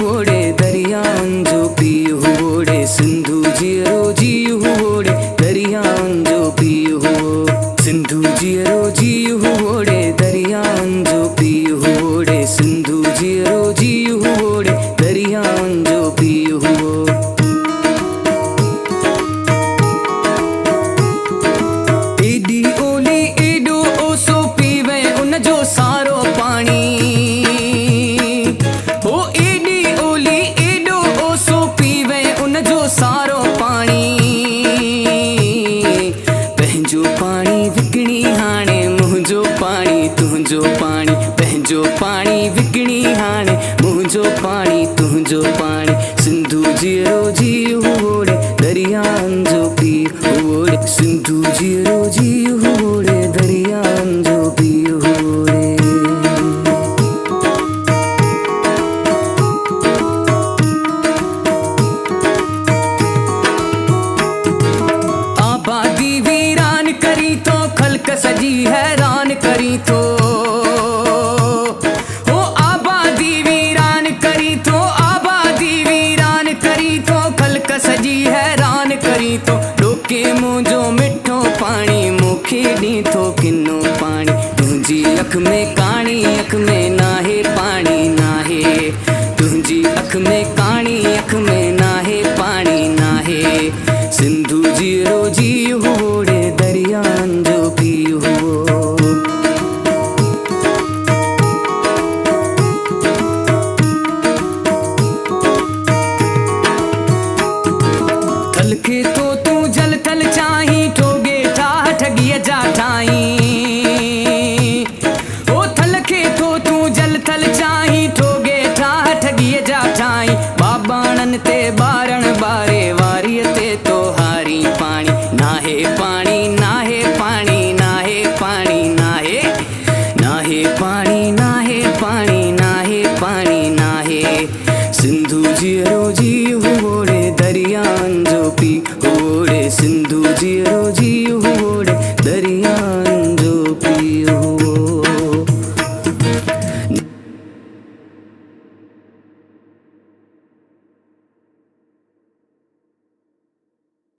ओड़े दरियाउनि जो पीउ ओड़े सिंधु जीअरो जीउ ओड़े दरियाउनि जो पीउ सिंधु जीअरो जीउ ओड़े दरियाउनि जो पीउ ओड़े सिंधु जीअरो जीउ ओड़े दरियाउनि जो पीउ एडी ओली एडो ओसो पीवे उन जो सारो पानी हो एडी ओली एडो ओसो पीवे उन जो सारो पानी पंहिंजो पानी विकिणी हाणे मुंहिंजो पानी तुंहिंजो पानी पंहिंजो पानी विकिणी हाणे मुंहिंजो पानी तुंहिंजो पानी सिंधु जीअरो जीउ ओड़े दरियाउनि जो पीउ ओड़े सिंधु जीअरो जीउ ओड़े दरियाउनि जो पीउ ओड़े आबादी वीरान करी तो खल्क सजी हैरान करी तो हो आबादी वीरान करी तो आबादी वीरान करी तो खल्क सजी हैरान करी तो डोके मुंहिंजो मिठो पाणी मूंखे ॾी थो किनो पाणी तुंहिंजी अख में काणी अख में नाहे पाणी नाहे तुंहिंजी अख में काणी अख में